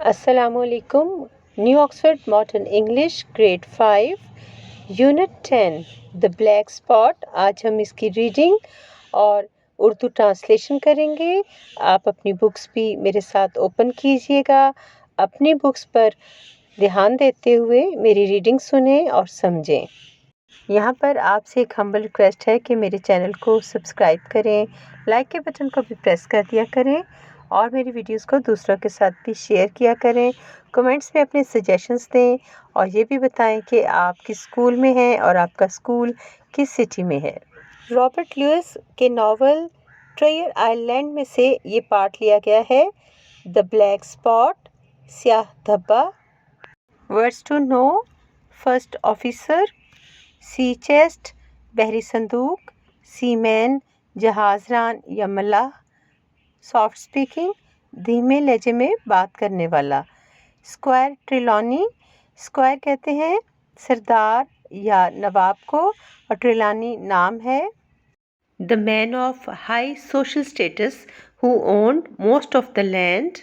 अस्सलामुअलैकुम। New Oxford modern English grade 5 unit 10 the black spot. आज हम इसकी रीडिंग और उर्दू ट्रांसलेशन करेंगे। आप अपनी बुक्स भी मेरे साथ ओपन कीजिएगा। अपनी बुक्स पर ध्यान देते हुए मेरी रीडिंग सुने और समझें। यहाँ पर आपसे एक हम्बल रिक्वेस्ट है कि मेरे चैनल को सब्सक्राइब करें, लाइक के बटन को भी प्रेस कर दिया करें और मेरी वीडियोस को दूसरों के साथ भी शेयर किया करें। कमेंट्स में अपने सजेशंस दें और ये भी बताएं कि आप किस स्कूल में हैं और आपका स्कूल किस सिटी में है। रॉबर्ट लुइस के नावल ट्रेयर आइलैंड में से ये पार्ट लिया गया है। द ब्लैक स्पॉट, स्याह धब्बा। Words to know. First officer, sea chest बहरी संदूक, सीमैन जहाजरान या मल्लाह, सॉफ्ट स्पीकिंग धीमे लहजे में बात करने वाला। स्क्वायर ट्रिलॉनी, स्क्वायर कहते हैं सरदार या नवाब को और ट्रिलॉनी नाम है। The man of high social status who owned most of the land.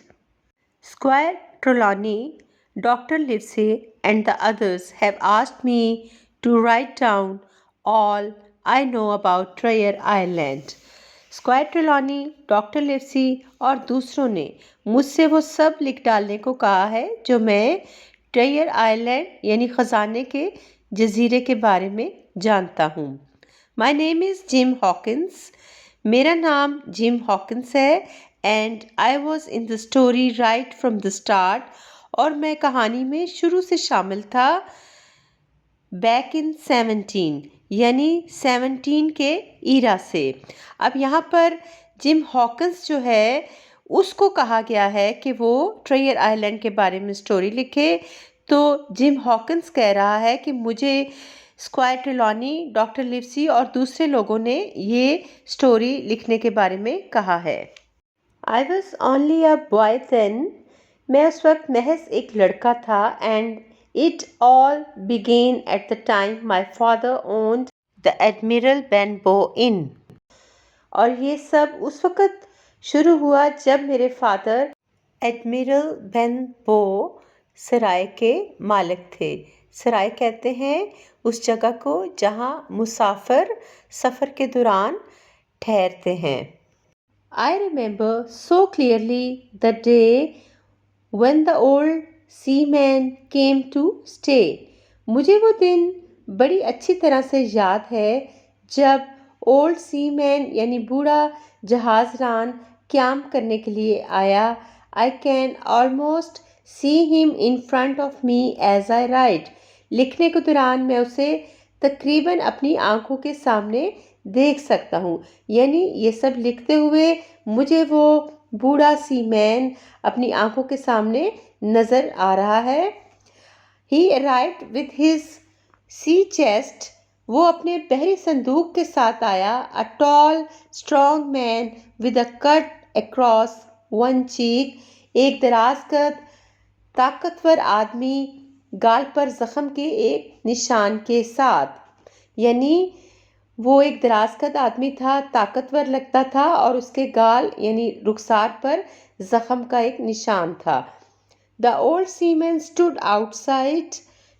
Squire Trelawney, Dr. Livesey and the others have asked me to write down all I know about Treasure Island. Squire Trelawney, doctor Livesey और दूसरों ने मुझसे वो सब लिख डालने को कहा है जो मैं ट्रेयर आइलैंड यानी ख़जाने के जजीरे के बारे में जानता हूँ। My name is gym Hawkins. मेरा नाम जिम हॉकिंस है and I was in the story right from the start. और मैं कहानी में शुरू से शामिल था। बैक इन 17 यानी 17 के ईरा से। अब यहाँ पर जिम हॉकिंस जो है उसको कहा गया है कि वो ट्रेयर आइलैंड के बारे में स्टोरी लिखे। तो जिम हॉकिंस कह रहा है कि मुझे स्क्वायर ट्रिलॉनी, डॉक्टर लिवसी और दूसरे लोगों ने ये स्टोरी लिखने के बारे में कहा है। I was only a boy then. मैं उस वक्त महज एक लड़का था। And it all began at the time my father owned the Admiral Benbow inn. और ये सब उस वक्त शुरू हुआ जब मेरे फादर एडमिरल बेनबो सराय के मालिक थे। सराय कहते हैं उस जगह को जहाँ मुसाफिर सफ़र के दौरान ठहरते हैं। I remember so clearly the day when the old seaman came to stay. मुझे वो दिन बड़ी अच्छी तरह से याद है जब ओल्ड सीमैन यानी बूढ़ा जहाजरान क्याम करने के लिए आया। I can almost see him in front of me as I write. लिखने के दौरान मैं उसे तकरीबन अपनी आंखों के सामने देख सकता हूँ। यानी ये सब लिखते हुए मुझे वो बूढ़ा सीमैन अपनी आंखों के सामने नज़र आ रहा है। He arrived with his sea chest. वो अपने बहरी संदूक के साथ आया। A tall strong man with a cut across one cheek. एक दराज ताकतवर आदमी गाल पर जख्म के एक निशान के साथ। यानी वो एक दराज आदमी था, ताकतवर लगता था और उसके गाल यानी रुखसार पर जख्म का एक निशान था। The old seaman stood outside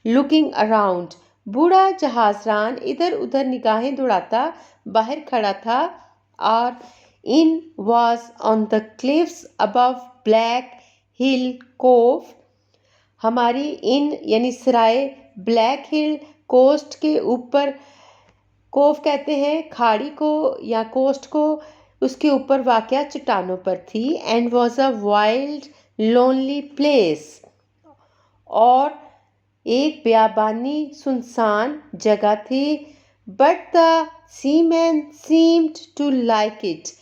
looking around. बूढ़ा जहाजरान इधर उधर निगाहें दौड़ाता बाहर खड़ा था। Our inn was on the cliffs above Black Hill Cove. हमारी इन यानी सराय ब्लैक हिल कोस्ट के ऊपर, कोव कहते हैं खाड़ी को या कोस्ट को, उसके ऊपर वाक़या चट्टानों पर थी। And was a wild lonely place. और एक बियाबानी सुनसान जगह थी। But the seaman seemed to like it.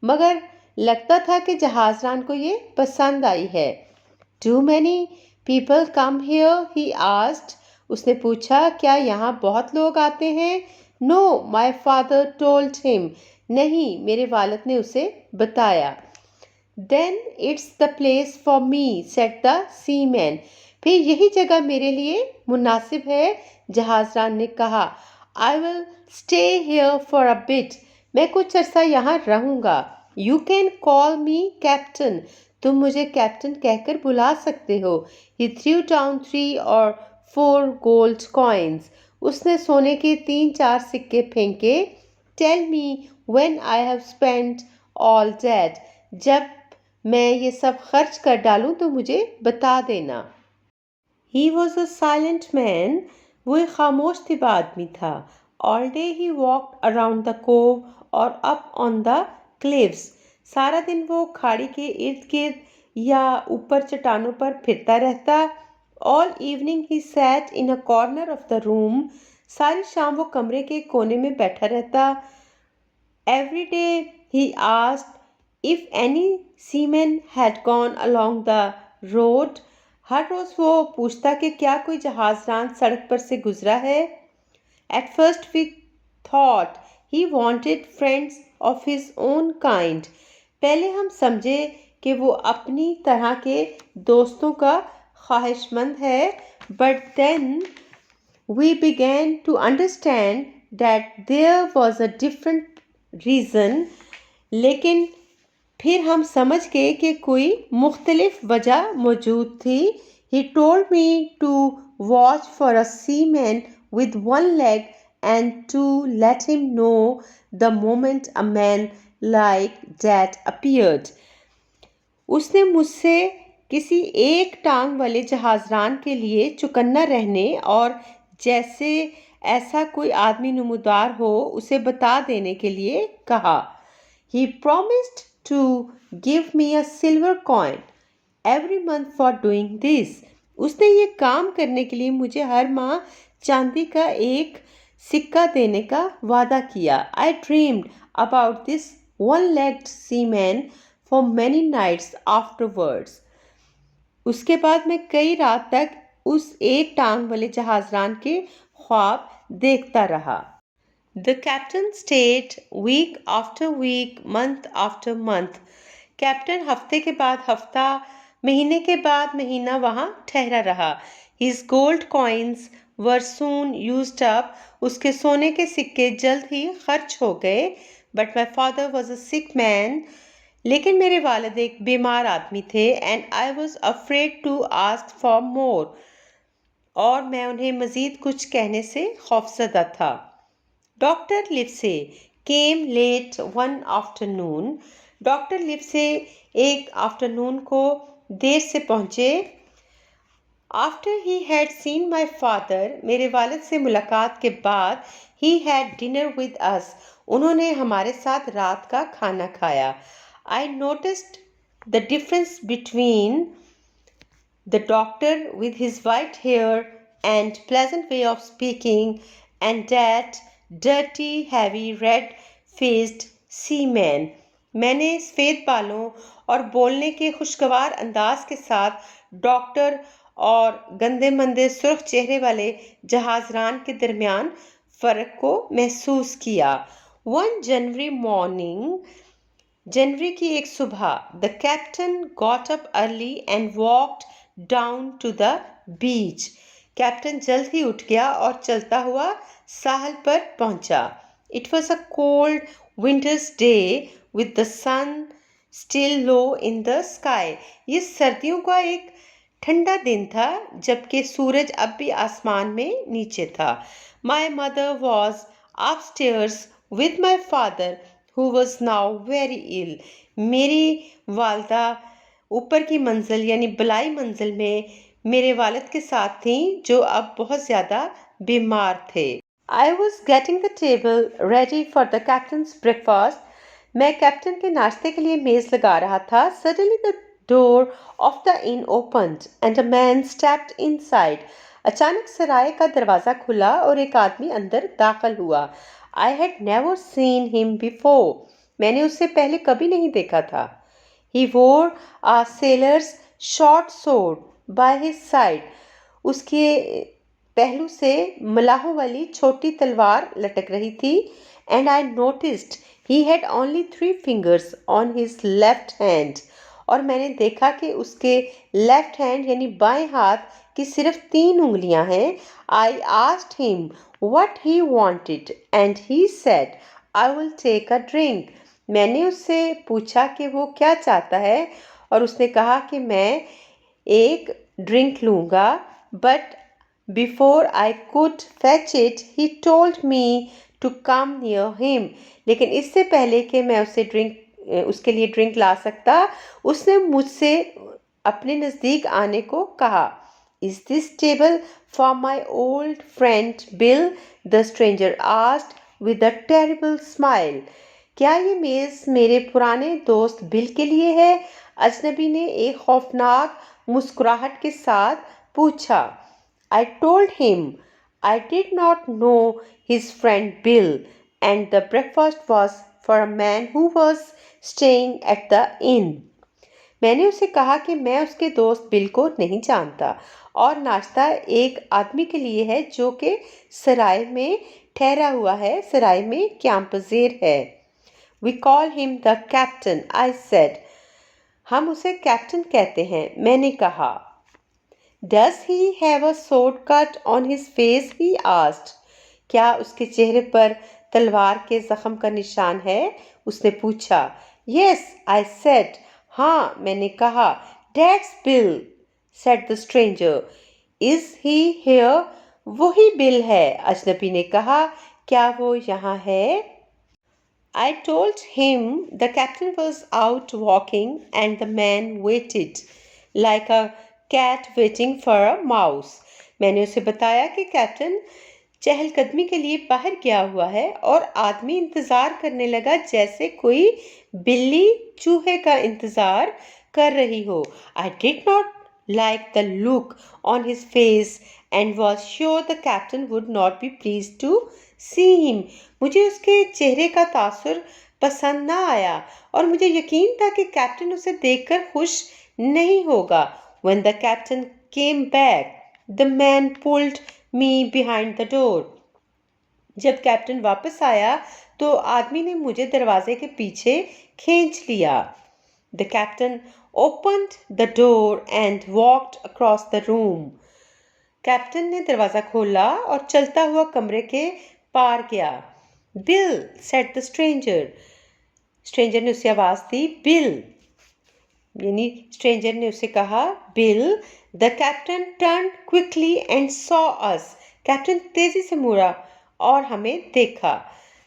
मगर लगता था कि जहाजरान को ये पसंद आई है। Too many people come here he asked. उसने पूछा क्या यहाँ बहुत लोग आते हैं। No my father told him. नहीं, मेरे वालिद ने उसे बताया। Then it's the place for me said the seaman. फिर यही जगह मेरे लिए मुनासिब है, जहाजरान ने कहा। I will stay here for a bit. मैं कुछ अर्सा यहाँ रहूँगा। You can call me captain. तुम मुझे कैप्टन कहकर बुला सकते हो। He threw down 3 or 4 gold coins. उसने सोने के 3-4 सिक्के फेंके। Tell me when I have spent all that. जब मैं ये सब खर्च कर डालूं तो मुझे बता देना। He was a silent man. वो एक खामोश तिबा आदमी था। All day he walked around the cove or up on the cliffs. सारा दिन वो खाड़ी के इर्द गिर्द या ऊपर चट्टानों पर फिरता रहता। All evening he sat in a corner of the room. सारी शाम वो कमरे के कोने में बैठा रहता। Every day he asked if any seaman had gone along the road. हर रोज वो पूछता कि क्या कोई जहाजरान सड़क पर से गुजरा है। At first we thought he wanted friends of his own kind. पहले हम समझे कि वो अपनी तरह के दोस्तों का ख्वाहिशमंद है, but then we began to understand that there was a different reason. लेकिन फिर हम समझ गए कि कोई मुख्तलिफ वजह मौजूद थी। He told me to watch for a seaman with one leg and to let him know the moment a man like that appeared. उसने मुझसे किसी एक टांग वाले जहाजरान के लिए चौकन्ना रहने और जैसे ऐसा कोई आदमी नमूदार हो उसे बता देने के लिए कहा। He promised to give me a silver coin every month for doing this. उसने ये काम करने के लिए मुझे हर माह चांदी का एक सिक्का देने का वादा किया। I dreamed about this one-legged seaman for many nights afterwards. उसके बाद मैं कई रात तक उस एक टांग वाले जहाजरान के ख्वाब देखता रहा। The captain stayed week after week, month after month. Captain हफ्ते के बाद हफ्ता, महीने के बाद महीना वहाँ ठहरा रहा। His gold coins were soon used up. उसके सोने के सिक्के जल्द ही खर्च हो गए। But my father was a sick man. लेकिन मेरे वालिद एक बीमार आदमी थे and I was afraid to ask for more. और मैं उन्हें मज़ीद कुछ कहने से खौफज़दा था। Dr. Livesey came late one afternoon. Doctor Livesey एक आफ्टरनून को देर से पहुंचे। After he had seen my father, मेरे वालिद से मुलाकात के बाद, he had dinner with us. उन्होंने हमारे साथ रात का खाना खाया। I noticed the difference between the doctor with his white hair and pleasant way of speaking and that dirty, heavy, red-faced seaman. मैंने सफ़ेद बालों और बोलने के खुशगवार अंदाज के साथ डॉक्टर और गंदे मंदे सुर्ख चेहरे वाले जहाजरान के दरमियान फ़र्क को महसूस किया। One January morning, जनवरी की एक सुबह, the captain got up early and walked down to the beach. Captain जल्द ही उठ गया और चलता हुआ साहल पर पहुंचा। It was a cold winter's day with the sun still low in the sky. ये सर्दियों का एक ठंडा दिन था जबकि सूरज अब भी आसमान में नीचे था। My mother was upstairs with my father who was now very ill. मेरी वालदा ऊपर की मंजिल यानी बलाई मंजिल में मेरे वालिद के साथ थीं जो अब बहुत ज़्यादा बीमार थे। I was getting the table ready for the captain's breakfast. मैं कैप्टन के नाश्ते के लिए मेज़ लगा रहा था। Suddenly the door of the inn opened and a man stepped inside. अचानक सराय का दरवाज़ा खुला और एक आदमी अंदर दाखिल हुआ। I had never seen him before. मैंने उसे पहले कभी नहीं देखा था। He wore a sailor's short sword by his side. उसके पहलू से मलाहों वाली छोटी तलवार लटक रही थी। And I noticed he had only 3 fingers on his left hand. और मैंने देखा कि उसके लेफ्ट हैंड यानी बाएं हाथ की सिर्फ 3 उंगलियां हैं। I asked him what he wanted and he said, I will take a drink. मैंने उससे पूछा कि वो क्या चाहता है और उसने कहा कि मैं एक ड्रिंक लूँगा, but before I could fetch it he told me to come near him. लेकिन इससे पहले कि मैं उसके लिए ड्रिंक ला सकता, उसने मुझसे अपने नज़दीक आने को कहा। Is this table for my old friend bill? The stranger asked with a terrible smile. क्या ये मेज़ मेरे पुराने दोस्त बिल के लिए है? अजनबी ने एक खौफनाक मुस्कुराहट के साथ पूछा। I told him I did not know his friend Bill, and the breakfast was for a man who was staying at the inn. मैंने उसे कहा कि मैं उसके दोस्त बिल को नहीं जानता और नाश्ता एक आदमी के लिए है जो कि सराय में ठहरा हुआ है, सराय में क्याम-पज़ीर है। We call him the captain, I said. हम उसे कैप्टन कहते हैं, मैंने कहा। Does he have a sword cut on his face? He asked. क्या उसके चेहरे पर तलवार के जख्म का निशान है? उसने पूछा। Yes, I said. हाँ, मैंने कहा। That's Bill, said the stranger. Is he here? वही बिल है, अजनबी ने कहा। क्या वो यहाँ है? I told him the captain was out walking and the man waited like a cat waiting for a mouse. मैंने उसे बताया कि कैप्टन चहलकदमी के लिए बाहर गया हुआ है और आदमी इंतज़ार करने लगा जैसे कोई बिल्ली चूहे का इंतज़ार कर रही हो। I did not like the look on his face and was sure the captain would not be pleased to see him. मुझे उसके चेहरे का तासुर पसंद ना आया और मुझे यकीन था कि कैप्टन उसे देखकर खुश नहीं होगा। When the captain came back, the man pulled me behind the door. जब कैप्टन वापस आया तो आदमी ने मुझे दरवाजे के पीछे खींच लिया। The captain opened the door and walked across the room. Captain ने दरवाज़ा खोला और चलता हुआ कमरे के पार गया। Bill, said the stranger. Stranger ने उसे आवाज़ दी, बिल। यानी स्ट्रेंजर ने उसे कहा, bill. The captain turn quickly and saw us. Captain तेजी से मुड़ा और हमें देखा।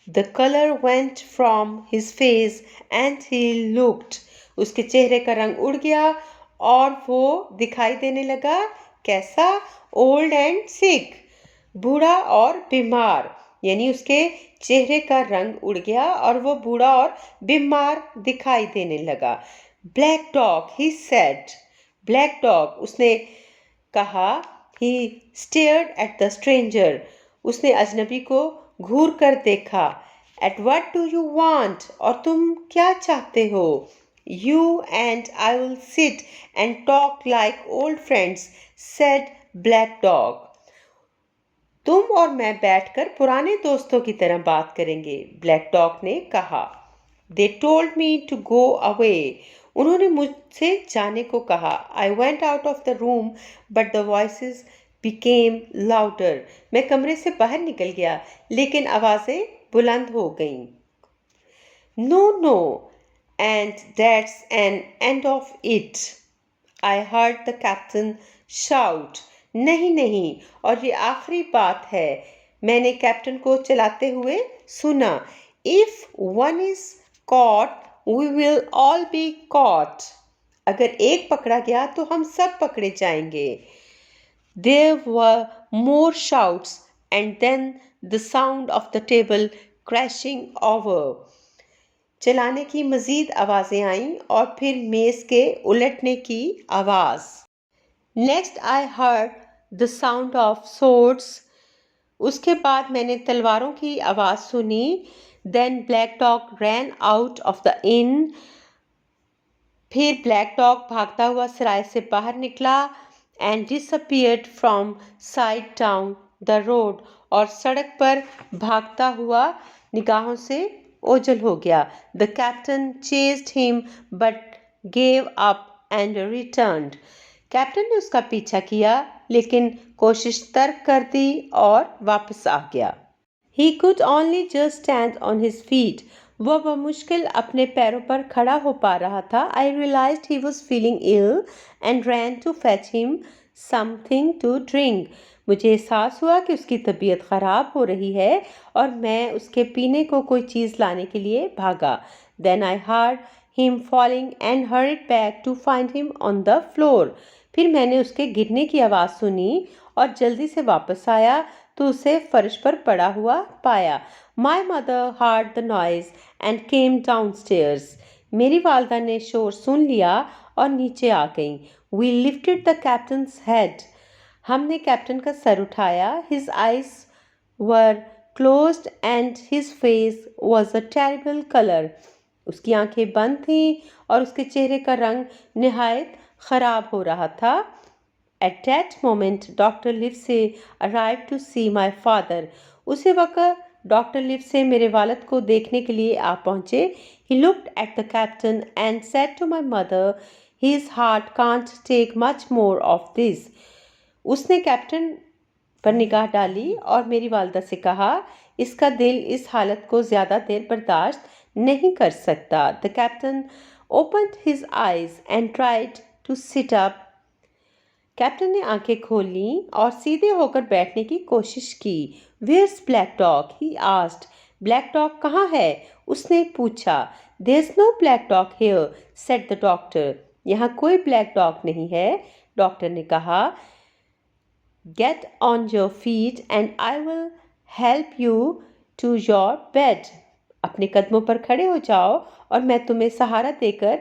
The colour went from his face and he looked. उसके चेहरे का रंग उड़ गया और वो दिखाई देने लगा। कैसा? ओल्ड एंड सिक, बूढ़ा और बीमार। यानी उसके चेहरे का रंग उड़ गया और वो बूढ़ा और बीमार दिखाई देने लगा। Black Dog, he said. Black dog, उसने कहा। ही स्टेयर्ड एट द स्ट्रेंजर। उसने अजनबी को घूर कर देखा। At what do you want? और तुम क्या चाहते हो? You and I will sit and talk like old friends, said Black Dog. तुम और मैं बैठकर पुराने दोस्तों की तरह बात करेंगे, ब्लैक डॉग ने कहा। They told me to go away. उन्होंने मुझसे जाने को कहा। I went out of the room, but the voices became louder. मैं कमरे से बाहर निकल गया, लेकिन आवाज़ें बुलंद हो गईं। No, no. And that's an end of it. I heard the captain shout. नहीं नहीं, और ये आखिरी बात है, मैंने कैप्टन को चिल्लाते हुए सुना। If one is caught, we will all be caught. अगर एक पकड़ा गया तो हम सब पकड़े जाएंगे। There were more shouts and then the sound of the table crashing over. चलाने की मज़ीद आवाज़ें आईं और फिर मेज़ के उलटने की आवाज़। Next I heard the sound of swords. उसके बाद मैंने तलवारों की आवाज़ सुनी। Then Black Dog ran out of the inn. फिर ब्लैक डॉग भागता हुआ सराय से बाहर निकला and disappeared from side down the road. और सड़क पर भागता हुआ निगाहों से ओझल हो गया। The captain chased him but gave up and returned. Captain ने उसका पीछा किया लेकिन कोशिश तर्क कर दी और वापस आ गया। He could only just stand on his feet. वह बमुश्किल अपने पैरों पर खड़ा हो पा रहा था। I realised he was feeling ill and ran to fetch him something to drink. मुझे एहसास हुआ कि उसकी तबीयत ख़राब हो रही है और मैं उसके पीने को कोई चीज़ लाने के लिए भागा। Then I heard him falling and hurried back to find him on the floor. फिर मैंने उसके गिरने की आवाज़ सुनी और जल्दी से वापस आया तो उसे फर्श पर पड़ा हुआ पाया। My mother heard the noise and came down stairs. मेरी वालदा ने शोर सुन लिया और नीचे आ गई। We lifted the captain's head. हमने कैप्टन का सर उठाया। His eyes were closed and his face was a terrible colour. उसकी आंखें बंद थीं और उसके चेहरे का रंग निहायत ख़राब हो रहा था। At that moment, Dr. Livesey arrived to see my father. उसी वक्त डॉक्टर लिवसे मेरे वालिद को देखने के लिए आ पहुँचे। He looked at the captain and said to my mother, his heart can't take much more of this. उसने कैप्टन पर निगाह डाली और मेरी वालदा से कहा, इसका दिल इस हालत को ज़्यादा देर बर्दाश्त नहीं कर सकता। The captain opened his eyes and tried to sit up. Captain ने आंखें खोली और सीधे होकर बैठने की कोशिश की। Where's Black Dog? He asked. Black Dog कहाँ है? उसने पूछा। There no Black Dog here, said the doctor. यहाँ कोई ब्लैक डॉग नहीं है, डॉक्टर ने कहा। Get on your feet and I will help you to your bed. अपने कदमों पर खड़े हो जाओ और मैं तुम्हें सहारा देकर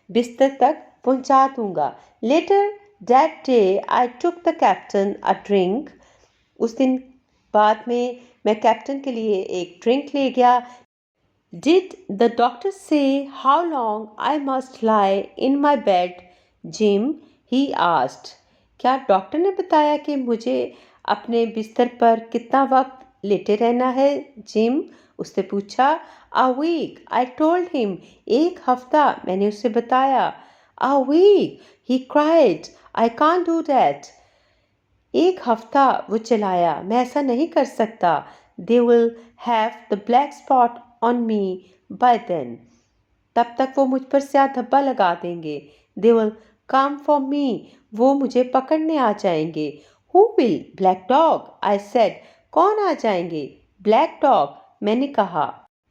बिस्तर तक पहुंचा दूंगा। Later That day I took the captain a drink. उस दिन बाद में मैं कैप्टन के लिए एक ड्रिंक ले गया। Did the doctor say how long I must lie in my bed, Jim? He asked. क्या डॉक्टर ने बताया कि मुझे अपने बिस्तर पर कितना वक्त लेटे रहना है, जिम? उसने पूछा। A week, I told him. एक हफ्ता, मैंने उसे बताया। A week, he cried. I can't do that. एक हफ्ता, वो चिल्लाया, मैं ऐसा नहीं कर सकता। They will have the black spot on me by then. तब तक वो मुझ पर स्याह धब्बा लगा देंगे। They will come for me. वो मुझे पकड़ने आ जाएंगे। Who will? Black dog, I said. कौन आ जाएंगे? Black dog, मैंने कहा।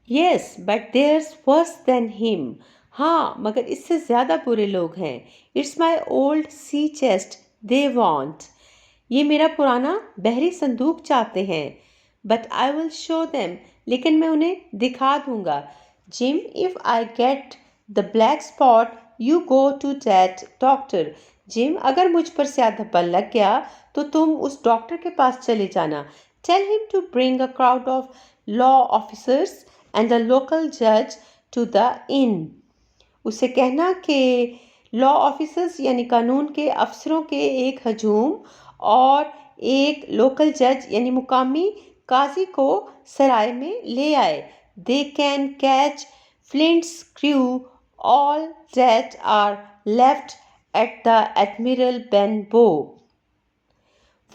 Yes, but there's worse than him. हाँ, मगर इससे ज़्यादा बुरे लोग हैं। It's my old sea chest they want. ये मेरा पुराना बहरी संदूक चाहते हैं। But I will show them, लेकिन मैं उन्हें दिखा दूंगा। Jim, if I get the black spot you go to that doctor. Jim, अगर मुझ पर स्याह धब्बा लग गया तो तुम उस डॉक्टर के पास चले जाना। Tell him to bring a crowd of law officers and the local जज टू द इन। उसे कहना कि लॉ ऑफिसर्स यानी कानून के अफसरों के एक हजूम और एक लोकल जज यानी मुकामी काजी को सराय में ले आए। They can catch Flint's crew all that are left at the Admiral Benbow.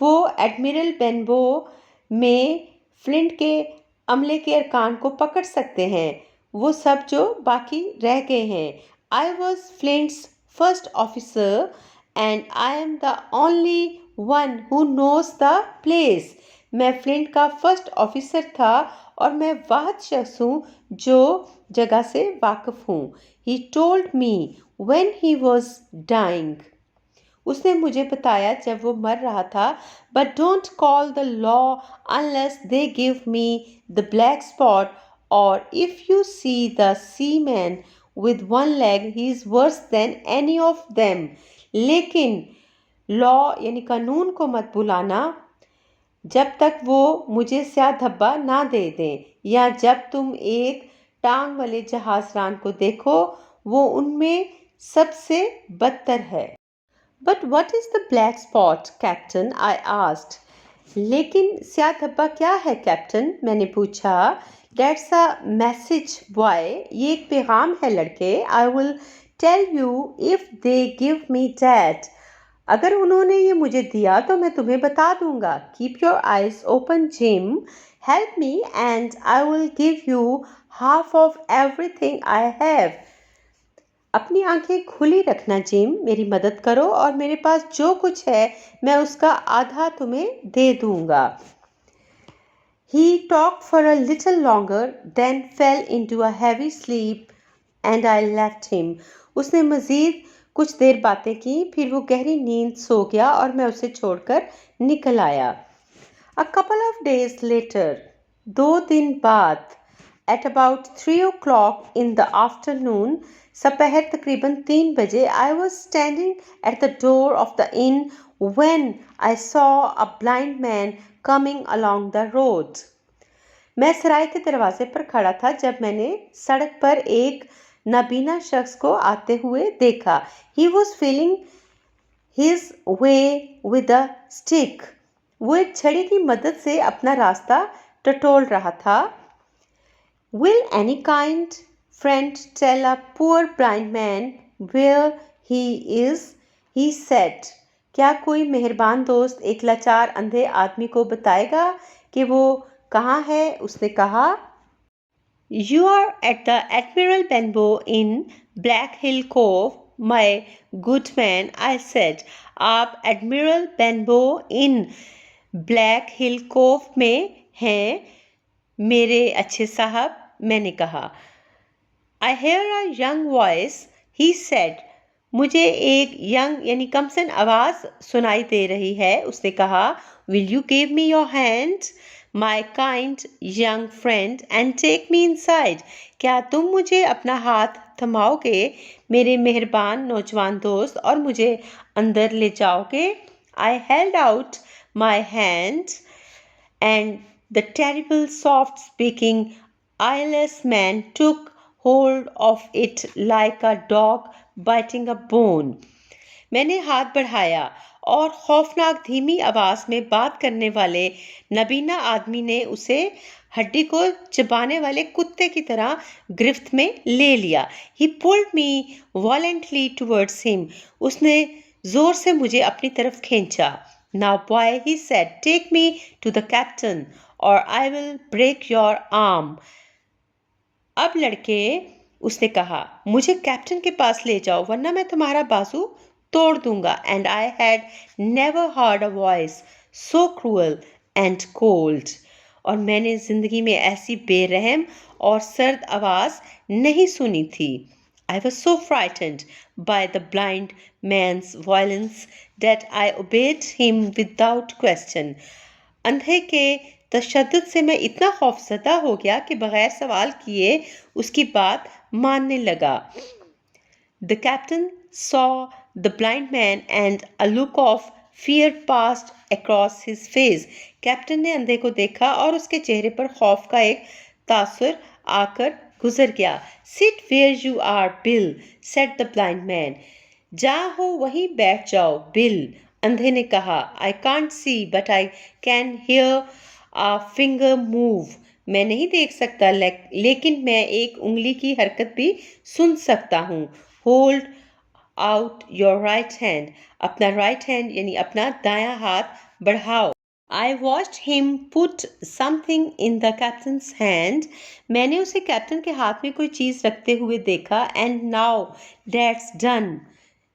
वो एडमिरल बेनबो में फ्लिंट के अमले के अरकान को पकड़ सकते हैं, वो सब जो बाकी रह गए हैं। I was Flint's first officer and I am the only one who knows the place. मैं फ्लिंट का फर्स्ट ऑफिसर था और मैं वाहिद शख्स हूँ जो जगह से वाकिफ हूँ। He told me when he was dying. उसने मुझे बताया जब वो मर रहा था। But don't call the law unless they give me the black spot और if you see the seaman with one leg he is worse than any of them. लेकिन लॉ यानी कानून को मत बुलाना जब तक वो मुझे स्याह धब्बा ना दे दें, या जब तुम एक टांग वाले जहाज़रान को देखो वो उनमें सबसे बदतर है। But what is the black spot captain? I asked. लेकिन स्याह धब्बा क्या है कैप्टन? मैंने पूछा। डेट्स अ मैसेज बॉय, ये एक पैगाम है लड़के। I will tell you if they give me that. अगर उन्होंने ये मुझे दिया तो मैं तुम्हें बता दूंगा. Keep your eyes open, Jim. Help me and I will give you half of everything I have. अपनी आंखें खुली रखना जिम, मेरी मदद करो और मेरे पास जो कुछ है मैं उसका आधा तुम्हें दे दूंगा. He talked for a little longer, then fell into a heavy sleep and I left him. उसने मज़ीद कुछ देर बातें की, फिर वो गहरी नींद सो गया और मैं उसे छोड़कर निकल आया. A couple of days later, 2 दिन बाद, at about 3 o'clock in the afternoon, सपहर तकरीबन 3 बजे, I was standing at the door of the inn when I saw a blind man coming along the road. मैं सराय के दरवाजे पर खड़ा था जब मैंने सड़क पर एक नाबीना शख्स को आते हुए देखा. He was feeling his way with a stick. वो एक छड़ी की मदद से अपना रास्ता टटोल रहा था. Will any kind friend tell a poor blind man where he is? He said. क्या कोई मेहरबान दोस्त एक लाचार अंधे आदमी को बताएगा कि वो कहाँ है? उसने कहा. You are at the Admiral Benbow in Black Hill Cove, my good man, I said. आप एडमिरल बेनबो इन ब्लैक हिल कोव में हैं मेरे अच्छे साहब, मैंने कहा. I hear a young voice, he said. मुझे एक यंग यानी कमसन आवाज़ सुनाई दे रही है, उसने कहा. Will you give me your hand, my kind young friend, and take me inside? क्या तुम मुझे अपना हाथ थमाओगे मेरे मेहरबान नौजवान दोस्त और मुझे अंदर ले जाओगे? I held out my hand and the terrible soft-speaking eyeless man took hold of it like a dog biting a bone. मैंने हाथ बढ़ाया और खौफनाक धीमी आवाज में बात करने वाले नबीना आदमी ने उसे हड्डी को चबाने वाले कुत्ते की तरह गिरफ्त में ले लिया. He pulled me violently towards him. उसने जोर से मुझे अपनी तरफ खींचा. Now boy, he said, take me to the captain or I will break your arm. अब लड़के, उसने कहा, मुझे कैप्टन के पास ले जाओ वरना मैं तुम्हारा बाजू तोड़ दूंगा. And I had never heard a voice so cruel and cold. और मैंने जिंदगी में ऐसी बेरहम और सर्द आवाज नहीं सुनी थी. I was so frightened by the blind man's violence that I obeyed him without question. अंधे के तशद्दुद से मैं इतना खौफजदा हो गया कि बगैर सवाल किए उसकी बात मानने लगा. The captain saw the blind man and a look of fear passed across his face. Captain ने अंधे को देखा और उसके चेहरे पर खौफ का एक तासुर आकर गुजर गया. Sit where you are, Bill, said the blind man. जहाँ हो वहीं बैठ जाओ, बिल, अंधे ने कहा. I can't see but I can hear a finger move. मैं नहीं देख सकता लेकिन मैं एक उंगली की हरकत भी सुन सकता हूँ. Hold out your right hand. अपना right hand यानी अपना दायां हाथ बढ़ाओ. I watched him put something in the captain's hand. मैंने उसे कैप्टन के हाथ में कोई चीज रखते हुए देखा. And now that's done,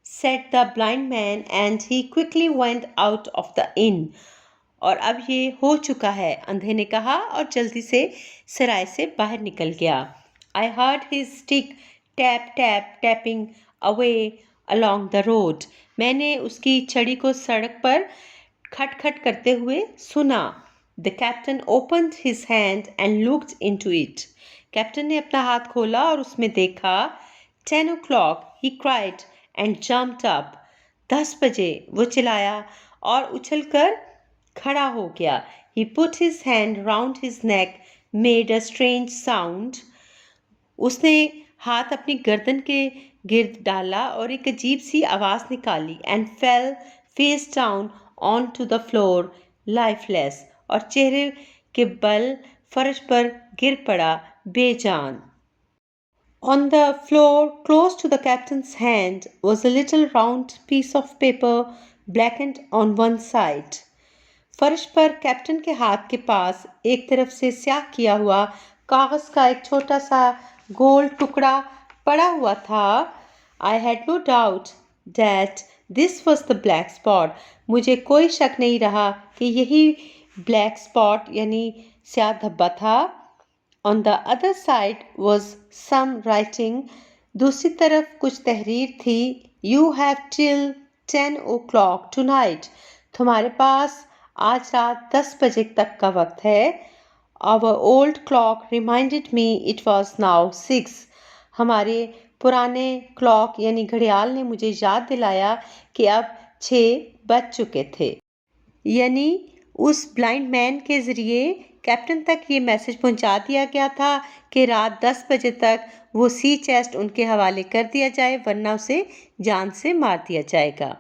said the blind man and he quickly went out of the inn. और अब ये हो चुका है, अंधे ने कहा और जल्दी से सराय से बाहर निकल गया. I heard his stick tap tap tapping away along the road. मैंने उसकी छड़ी को सड़क पर खटखट करते हुए सुना. The captain opened his hand and looked into it. Captain ने अपना हाथ खोला और उसमें देखा. 10 o'clock, he cried and jumped up. 10 बजे, वो चिल्लाया और उछलकर खड़ा हो गया. He put his hand round his neck, made a strange sound. उसने हाथ अपनी गर्दन के गिर्द डाला और एक अजीब सी आवाज निकाली. And fell face down onto the floor, lifeless. और चेहरे के बल फर्श पर गिर पड़ा, बेजान. On the floor, close to the captain's hand, was a little round piece of paper blackened on one side. फर्श पर कैप्टन के हाथ के पास एक तरफ से स्याह किया हुआ कागज का एक छोटा सा गोल टुकड़ा पड़ा हुआ था. I had no doubt that this was the black spot. मुझे कोई शक नहीं रहा कि यही ब्लैक स्पॉट यानी स्याह धब्बा था. On the other side was some writing. दूसरी तरफ कुछ तहरीर थी. You have till 10 o'clock tonight. तुम्हारे पास आज रात 10 बजे तक का वक्त है. Our old clock reminded me it was now 6. हमारे पुराने क्लॉक यानी घड़ियाल ने मुझे याद दिलाया कि अब 6 बज चुके थे. यानी उस ब्लाइंड मैन के ज़रिए कैप्टन तक ये मैसेज पहुंचा दिया गया था कि रात 10 बजे तक वो सी चेस्ट उनके हवाले कर दिया जाए, वरना उसे जान से मार दिया जाएगा.